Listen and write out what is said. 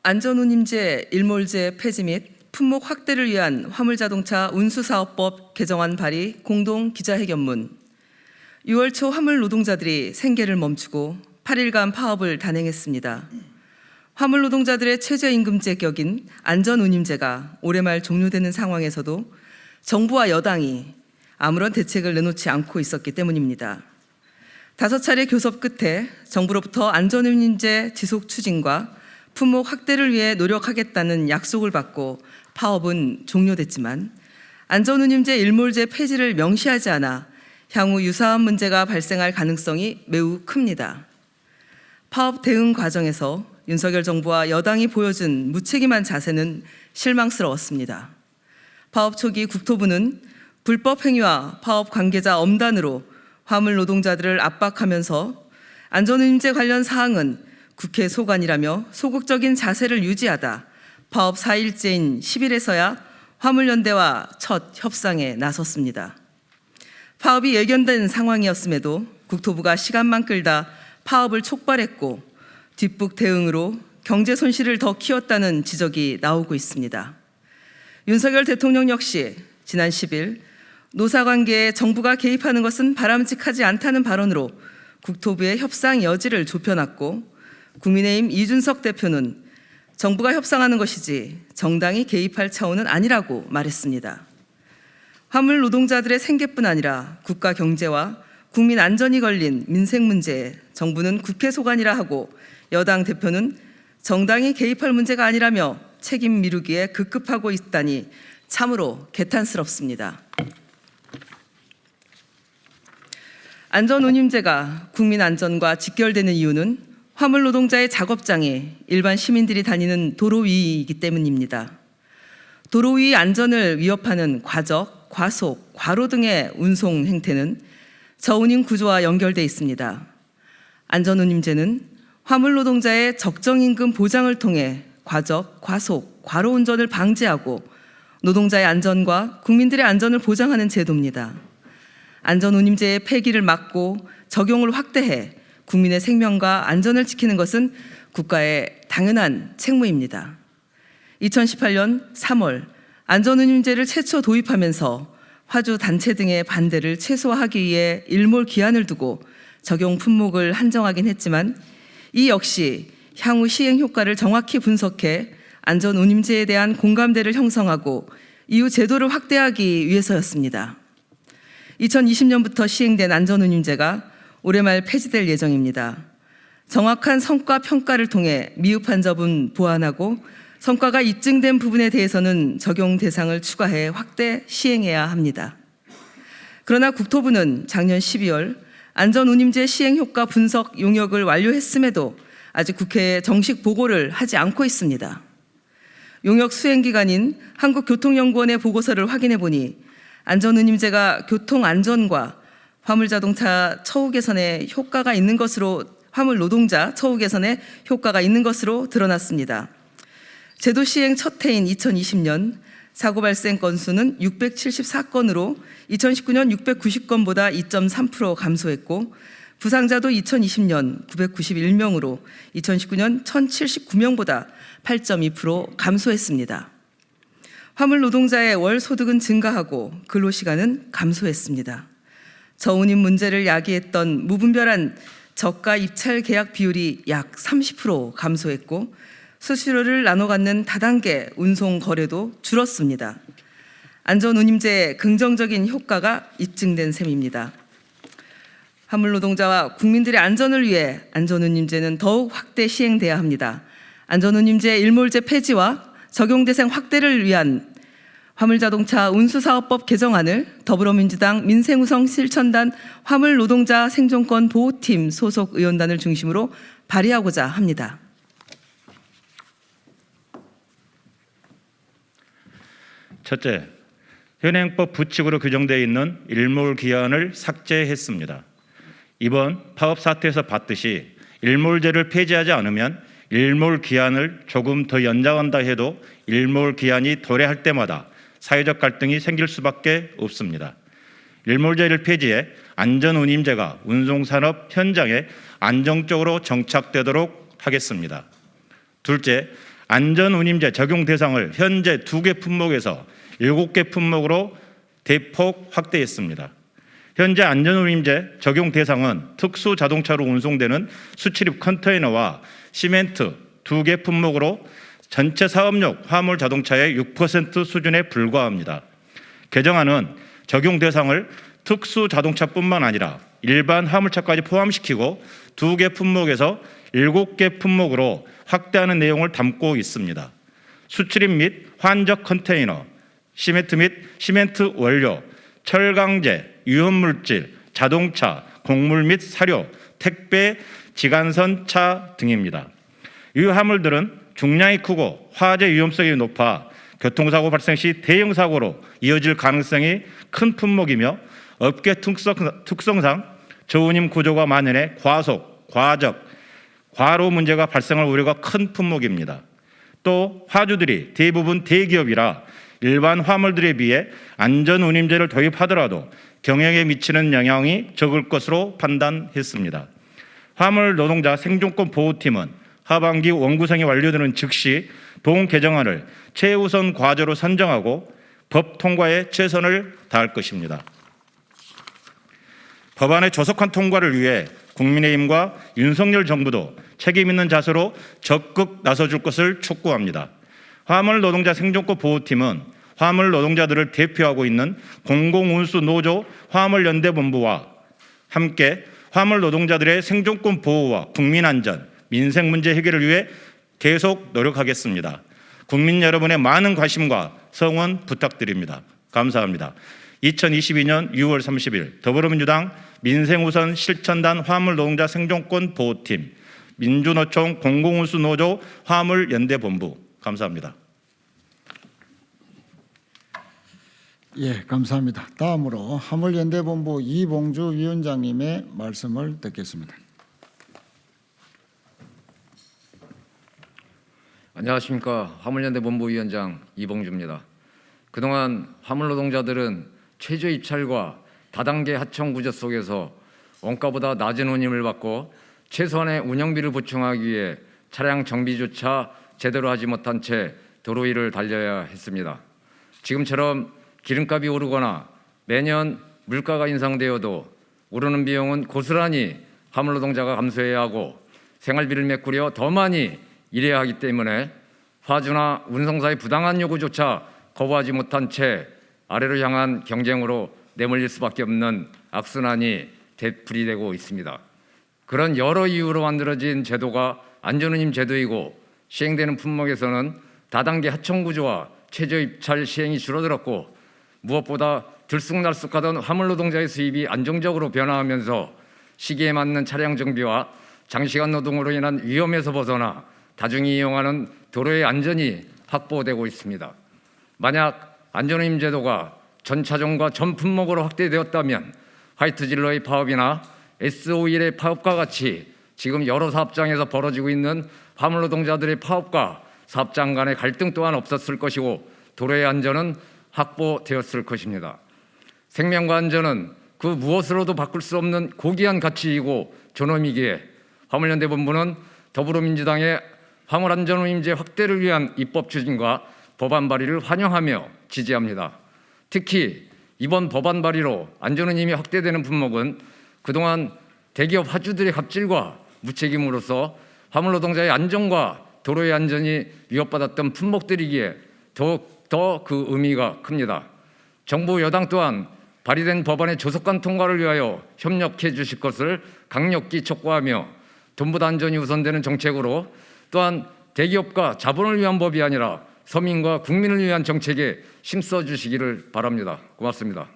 안전운임제 일몰제 폐지 및 품목 확대를 위한 화물자동차 운수사업법 개정안 발의 공동 기자회견문. 6월 초 화물 노동자들이 생계를 멈추고 8일간 파업을 단행했습니다. 화물 노동자들의 최저임금제 격인 안전운임제가 올해 말 종료되는 상황에서도 정부와 여당이 아무런 대책을 내놓지 않고 있었기 때문입니다. 5차례 교섭 끝에 정부로부터 안전운임제 지속 추진과 품목 확대를 위해 노력하겠다는 약속을 받고 파업은 종료됐지만 안전운임제 일몰제 폐지를 명시하지 않아 향후 유사한 문제가 발생할 가능성이 매우 큽니다. 파업 대응 과정에서 윤석열 정부와 여당이 보여준 무책임한 자세는 실망스러웠습니다. 파업 초기 국토부는 불법 행위와 파업 관계자 엄단으로 화물 노동자들을 압박하면서 안전운임제 관련 사항은 국회 소관이라며 소극적인 자세를 유지하다 파업 4일째인 10일에서야 화물연대와 첫 협상에 나섰습니다. 파업이 예견된 상황이었음에도 국토부가 시간만 끌다 파업을 촉발했고 뒷북 대응으로 경제 손실을 더 키웠다는 지적이 나오고 있습니다. 윤석열 대통령 역시 지난 10일 노사관계에 정부가 개입하는 것은 바람직하지 않다는 발언으로 국토부의 협상 여지를 좁혀놨고 국민의힘 이준석 대표는 정부가 협상하는 것이지 정당이 개입할 차원은 아니라고 말했습니다. 화물 노동자들의 생계뿐 아니라 국가 경제와 국민 안전이 걸린 민생 문제에 정부는 국회 소관이라 하고 여당 대표는 정당이 개입할 문제가 아니라며 책임 미루기에 급급하고 있다니 참으로 개탄스럽습니다. 안전운임제가 국민 안전과 직결되는 이유는 화물 노동자의 작업장이 일반 시민들이 다니는 도로 위이기 때문입니다. 도로 위 안전을 위협하는 과적, 과속, 과로 등의 운송 행태는 저운임 구조와 연결되어 있습니다. 안전운임제는 화물 노동자의 적정임금 보장을 통해 과적, 과속, 과로 운전을 방지하고 노동자의 안전과 국민들의 안전을 보장하는 제도입니다. 안전운임제의 폐기를 막고 적용을 확대해 국민의 생명과 안전을 지키는 것은 국가의 당연한 책무입니다. 2018년 3월 안전운임제를 최초 도입하면서 화주 단체 등의 반대를 최소화하기 위해 일몰 기한을 두고 적용 품목을 한정하긴 했지만 이 역시 향후 시행 효과를 정확히 분석해 안전운임제에 대한 공감대를 형성하고 이후 제도를 확대하기 위해서였습니다. 2020년부터 시행된 안전운임제가 올해 말 폐지될 예정입니다. 정확한 성과 평가를 통해 미흡한 점은 보완하고 성과가 입증된 부분에 대해서는 적용 대상을 추가해 확대 시행해야 합니다. 그러나 국토부는 작년 12월 안전운임제 시행 효과 분석 용역을 완료했음에도 아직 국회에 정식 보고를 하지 않고 있습니다. 용역 수행 기관인 한국교통연구원의 보고서를 확인해 보니 안전운임제가 교통안전과 화물자동차 처우 개선에 효과가 있는 것으로 화물 노동자 처우 개선에 효과가 있는 것으로 드러났습니다. 제도 시행 첫 해인 2020년 사고 발생 건수는 674건으로 2019년 690건보다 2.3% 감소했고 부상자도 2020년 991명으로 2019년 1079명보다 8.2% 감소했습니다. 화물 노동자의 월 소득은 증가하고 근로시간은 감소했습니다. 저운임 문제를 야기했던 무분별한 저가 입찰 계약 비율이 약 30% 감소했고 수수료를 나눠 갖는 다단계 운송 거래도 줄었습니다. 안전운임제의 긍정적인 효과가 입증된 셈입니다. 화물 노동자와 국민들의 안전을 위해 안전운임제는 더욱 확대 시행돼야 합니다. 안전운임제 일몰제 폐지와 적용 대상 확대를 위한 화물자동차 운수사업법 개정안을 더불어민주당 민생우선 실천단 화물노동자 생존권 보호팀 소속 의원단을 중심으로 발의하고자 합니다. 첫째, 현행법 부칙으로 규정되어 있는 일몰 기한을 삭제했습니다. 이번 파업 사태에서 봤듯이 일몰제를 폐지하지 않으면 일몰 기한을 조금 더 연장한다 해도 일몰 기한이 도래할 때마다 사회적 갈등이 생길 수밖에 없습니다. 일몰제를 폐지해 안전운임제가 운송산업 현장에 안정적으로 정착되도록 하겠습니다. 둘째, 안전운임제 적용 대상을 현재 2개 품목에서 7개 품목으로 대폭 확대했습니다. 현재 안전운임제 적용 대상은 특수 자동차로 운송되는 수출입 컨테이너와 시멘트 2개 품목으로 전체 사업용 화물 자동차의 6% 수준에 불과합니다. 개정안은 적용 대상을 특수 자동차뿐만 아니라 일반 화물차까지 포함시키고 2개 품목에서 7개 품목으로 확대하는 내용을 담고 있습니다. 수출입 및 환적 컨테이너, 시멘트 및 시멘트 원료, 철강제, 유해물질, 자동차, 곡물 및 사료, 택배, 지간선차 등입니다. 이 화물들은 중량이 크고 화재 위험성이 높아 교통사고 발생 시 대형 사고로 이어질 가능성이 큰 품목이며 업계 특성상 저운임 구조가 만연해 과속, 과적, 과로 문제가 발생할 우려가 큰 품목입니다. 또 화주들이 대부분 대기업이라 일반 화물들에 비해 안전운임제를 도입하더라도 경영에 미치는 영향이 적을 것으로 판단했습니다. 화물 노동자 생존권 보호팀은 하반기 원구성이 완료되는 즉시 동 개정안을 최우선 과제로 선정하고 법 통과에 최선을 다할 것입니다. 법안의 조속한 통과를 위해 국민의힘과 윤석열 정부도 책임 있는 자세로 적극 나서줄 것을 촉구합니다. 화물 노동자 생존권 보호팀은 화물 노동자들을 대표하고 있는 공공운수노조 화물연대본부와 함께 화물 노동자들의 생존권 보호와 국민안전, 민생 문제 해결을 위해 계속 노력하겠습니다. 국민 여러분의 많은 관심과 성원 부탁드립니다. 감사합니다. 2022년 6월 30일 더불어민주당 민생우선 실천단 화물노동자 생존권 보호팀 민주노총 공공운수노조 화물연대본부 감사합니다. 예, 감사합니다. 다음으로 화물연대본부 이봉주 위원장님의 말씀을 듣겠습니다. 안녕하십니까. 화물연대본부위원장 이봉주입니다. 그동안 화물노동자들은 최저 입찰과 다단계 하청 구조 속에서 원가보다 낮은 운임을 받고 최소한의 운영비를 보충하기 위해 차량 정비조차 제대로 하지 못한 채 도로 위를 달려야 했습니다. 지금처럼 기름값이 오르거나 매년 물가가 인상되어도 오르는 비용은 고스란히 화물노동자가 감수해야 하고 생활비를 메꾸려 더 많이 일해야 하기 때문에 화주나 운송사의 부당한 요구조차 거부하지 못한 채 아래로 향한 경쟁으로 내몰릴 수밖에 없는 악순환이 되풀이되고 있습니다. 그런 여러 이유로 만들어진 제도가 안전운임 제도이고 시행되는 품목에서는 다단계 하청구조와 최저입찰 시행이 줄어들었고 무엇보다 들쑥날쑥하던 화물노동자의 수입이 안정적으로 변화하면서 시기에 맞는 차량 정비와 장시간 노동으로 인한 위험에서 벗어나 다중이 이용하는 도로의 안전이 확보되고 있습니다. 만약 안전운임 제도가 전 차종과 전 품목으로 확대되었다면 화이트 진로의 파업이나 S51의 파업과 같이 지금 여러 사업장에서 벌어지고 있는 화물노동자들의 파업과 사업장 간의 갈등 또한 없었을 것이고 도로의 안전은 확보되었을 것입니다. 생명과 안전은 그 무엇으로도 바꿀 수 없는 고귀한 가치이고 존엄이기에 화물연대본부는 더불어민주당의 화물안전운임제 확대를 위한 입법 추진과 법안 발의를 환영하며 지지합니다. 특히 이번 법안 발의로 안전운임이 확대되는 품목은 그동안 대기업 화주들의 갑질과 무책임으로서 화물노동자의 안전과 도로의 안전이 위협받았던 품목들이기에 더욱 더 그 의미가 큽니다. 정부 여당 또한 발의된 법안의 조속한 통과를 위하여 협력해 주실 것을 강력히 촉구하며 돈보다 안전이 우선되는 정책으로 또한 대기업과 자본을 위한 법이 아니라 서민과 국민을 위한 정책에 힘써 주시기를 바랍니다. 고맙습니다.